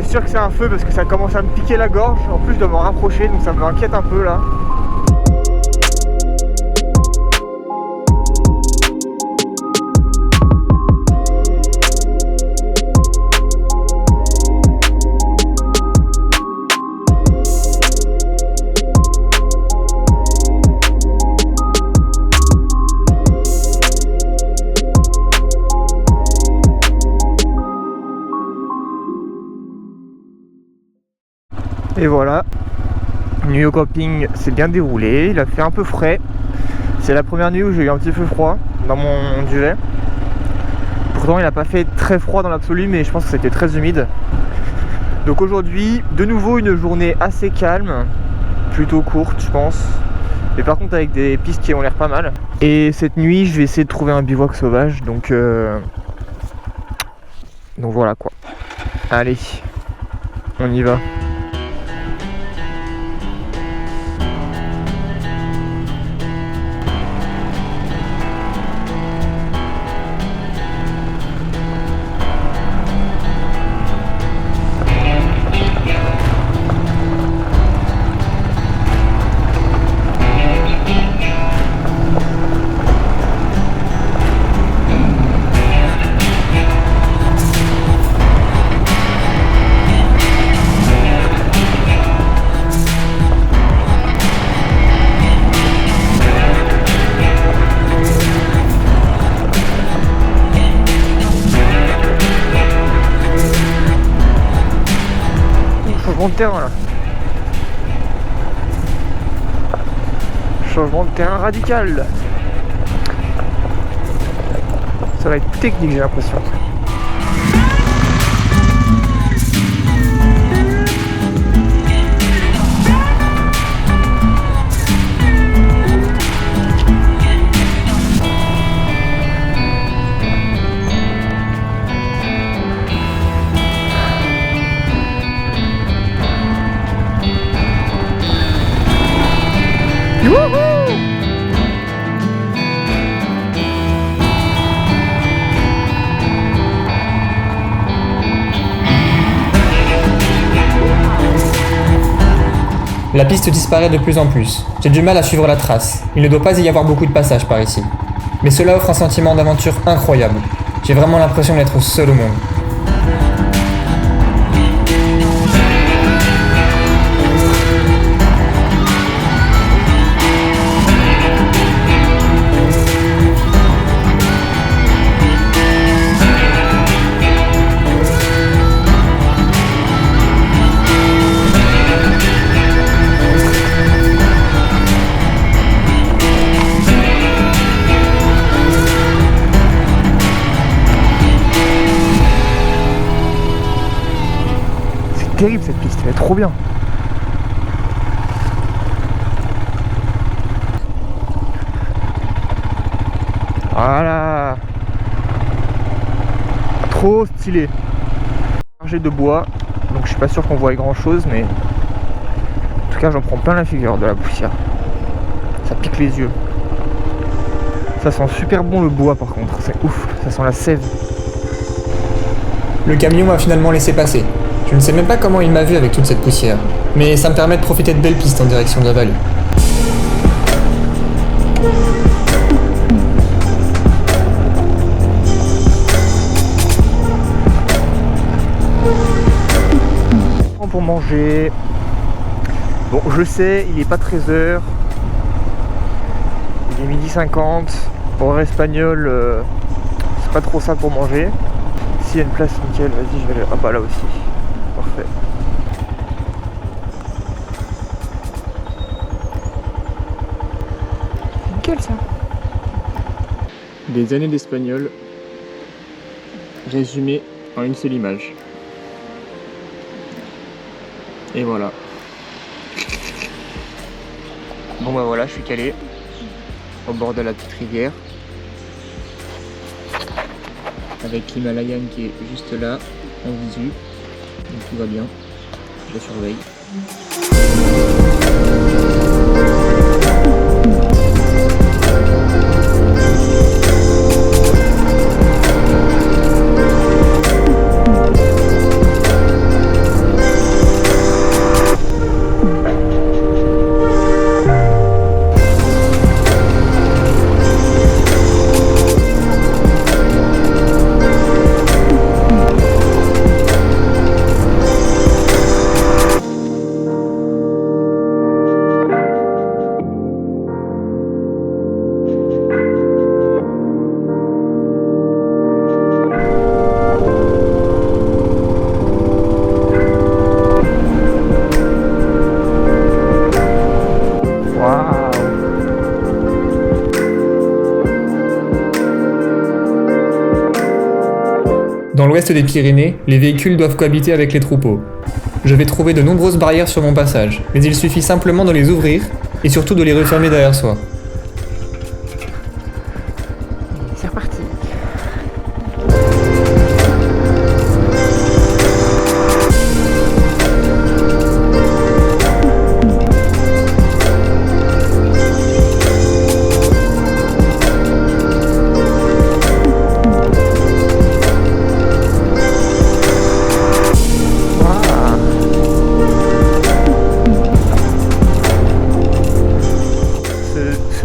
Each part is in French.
sûr que c'est un feu parce que ça commence à me piquer la gorge. En plus je dois m'en rapprocher donc ça m'inquiète un peu là. Et voilà, nuit au camping s'est bien déroulé, il a fait un peu frais. C'est la première nuit où j'ai eu un petit peu froid dans mon duvet. Pourtant il n'a pas fait très froid dans l'absolu, mais je pense que c'était très humide. Donc aujourd'hui, de nouveau une journée assez calme, plutôt courte je pense. Mais par contre avec des pistes qui ont l'air pas mal. Et cette nuit je vais essayer de trouver un bivouac sauvage, donc voilà quoi. Allez, on y va. Changement de terrain là. Changement de terrain radical. Ça va être technique j'ai l'impression. La piste disparaît de plus en plus. J'ai du mal à suivre la trace. Il ne doit pas y avoir beaucoup de passages par ici. Mais cela offre un sentiment d'aventure incroyable. J'ai vraiment l'impression d'être seul au monde. Terrible cette piste, elle est trop bien. Voilà. Trop stylé. Chargé de bois, donc je suis pas sûr qu'on voit grand chose, mais en tout cas j'en prends plein la figure de la poussière. Ça pique les yeux. Ça sent super bon le bois par contre, c'est ouf, ça sent la sève. Le camion m'a finalement laissé passer. Je ne sais même pas comment il m'a vu avec toute cette poussière, mais ça me permet de profiter de belles pistes en direction de la vallée. Pour manger. Bon, je sais, il est pas 13h. Il est 12h50. Horaire espagnol, c'est pas trop ça pour manger. S'il y a une place, nickel, vas-y, je vais aller. Ah bah là aussi. Parfait. Nickel ça. Des années d'espagnol résumées en une seule image. Et voilà. Bon bah voilà, je suis calé au bord de la petite rivière avec l'Himalayan qui est juste là en visu. Donc tout va bien, je la surveille. Dans l'ouest des Pyrénées, les véhicules doivent cohabiter avec les troupeaux. Je vais trouver de nombreuses barrières sur mon passage, mais il suffit simplement de les ouvrir et surtout de les refermer derrière soi. C'est reparti.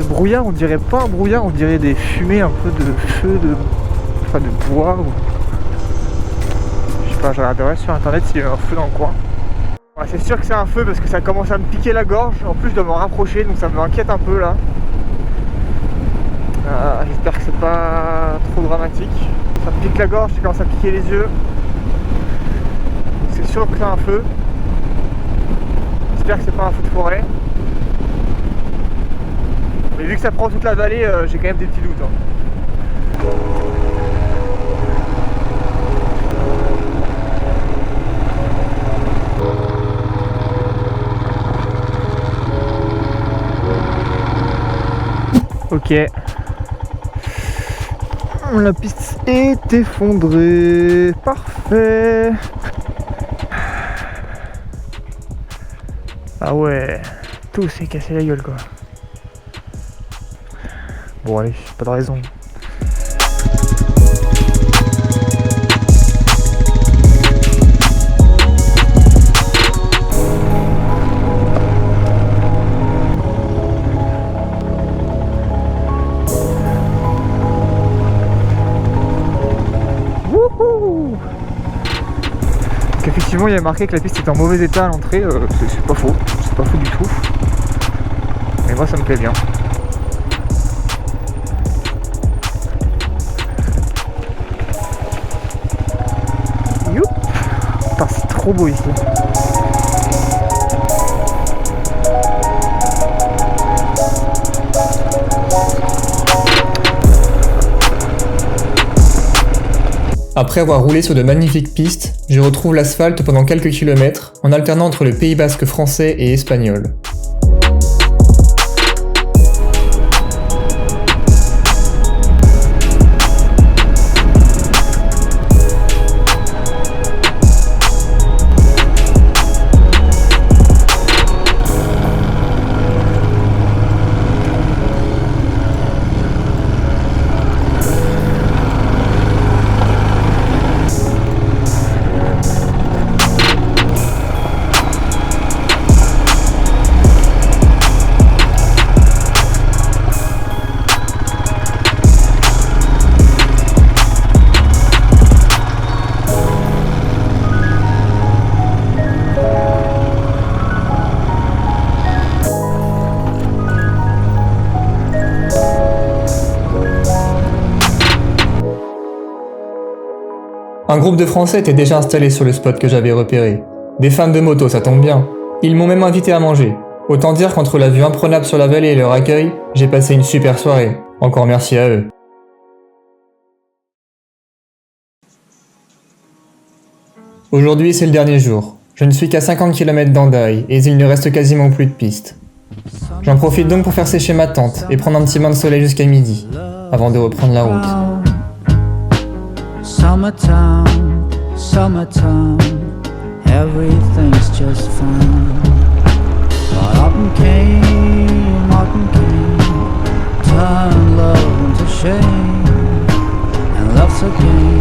Brouillard, on dirait pas un brouillard, on dirait des fumées un peu de feu, de bois ou... Je sais pas, je regarderai sur internet s'il y a un feu dans le coin. Ouais, c'est sûr que c'est un feu parce que ça commence à me piquer la gorge, en plus je dois m'en rapprocher donc ça m'inquiète un peu là. J'espère que c'est pas trop dramatique. Ça me pique la gorge, ça commence à piquer les yeux. C'est sûr que c'est un feu. J'espère que c'est pas un feu de forêt. Mais vu que ça prend toute la vallée, j'ai quand même des petits doutes. Ok. La piste est effondrée. Parfait. Ah ouais. Tout s'est cassé la gueule quoi. Bon allez, pas de raison. Wouhou! Donc effectivement il y a marqué que la piste est en mauvais état à l'entrée, c'est pas faux, c'est pas faux du tout. Mais moi ça me plaît bien. C'est trop beau ici. Après avoir roulé sur de magnifiques pistes, je retrouve l'asphalte pendant quelques kilomètres en alternant entre le Pays basque français et espagnol. Un groupe de Français était déjà installé sur le spot que j'avais repéré. Des fans de moto, ça tombe bien. Ils m'ont même invité à manger. Autant dire qu'entre la vue imprenable sur la vallée et leur accueil, j'ai passé une super soirée. Encore merci à eux. Aujourd'hui, c'est le dernier jour. Je ne suis qu'à 50 km d'Hendaye et il ne reste quasiment plus de pistes. J'en profite donc pour faire sécher ma tente et prendre un petit bain de soleil jusqu'à midi, avant de reprendre la route. Summertime, summertime, everything's just fine. But autumn came, turned love into shame. And love's a game,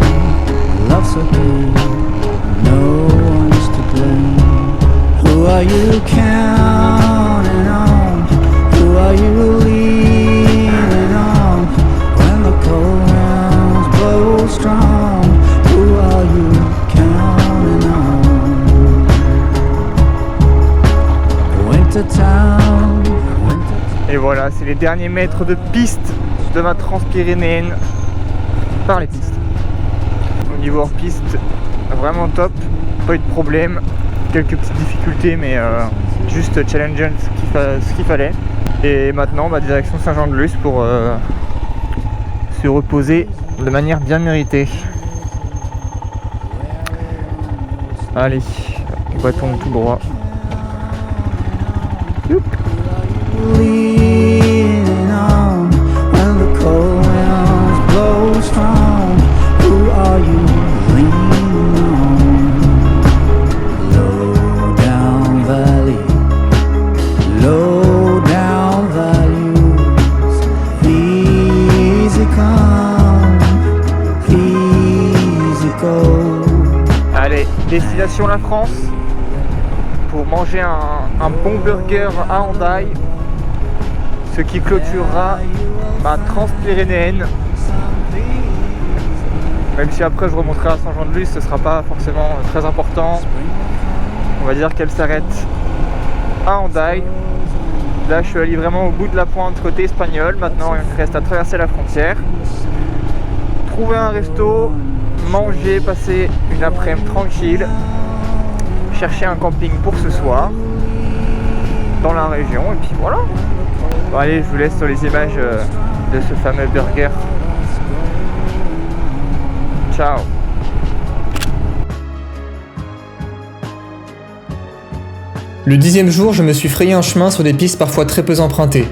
no one's to blame. Who are you counting on? Who are you leaning on? When the cold winds blow strong, who are you counting on? Wintertime. Et voilà, c'est les derniers mètres de piste de ma transpyrénéenne par les pistes. Au niveau hors piste, vraiment top, pas eu de problème, quelques petites difficultés mais juste challenger ce qu'il fallait. Et maintenant direction Saint-Jean-de-Luz pour se reposer de manière bien méritée. Allez, bâton tout droit. Youp. Leaning on when the cold winds blow strong. Who are you leaning on? Low down valley, low down values. Easy come, easy go. Allez, destination la France pour manger un bon burger à Hendaye, ce qui clôturera ma transpyrénéenne. Même si après je remonterai à Saint-Jean-de-Luz, ce sera pas forcément très important. On va dire qu'elle s'arrête à Hendaye. Là je suis allé vraiment au bout de la pointe côté espagnol. Maintenant il me reste à traverser la frontière, trouver un resto, manger, passer une après-midi tranquille, chercher un camping pour ce soir dans la région et puis voilà. Bon allez, je vous laisse sur les images de ce fameux burger. Ciao. Le 10e jour, je me suis frayé un chemin sur des pistes parfois très peu empruntées.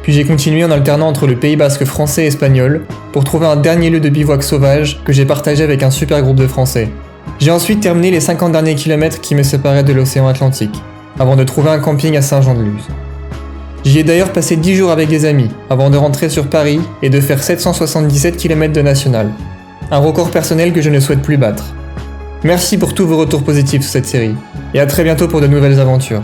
Puis j'ai continué en alternant entre le Pays Basque français et espagnol pour trouver un dernier lieu de bivouac sauvage que j'ai partagé avec un super groupe de Français. J'ai ensuite terminé les 50 derniers kilomètres qui me séparaient de l'océan Atlantique, avant de trouver un camping à Saint-Jean-de-Luz. J'y ai d'ailleurs passé 10 jours avec des amis, avant de rentrer sur Paris et de faire 777 km de national. Un record personnel que je ne souhaite plus battre. Merci pour tous vos retours positifs sur cette série, et à très bientôt pour de nouvelles aventures.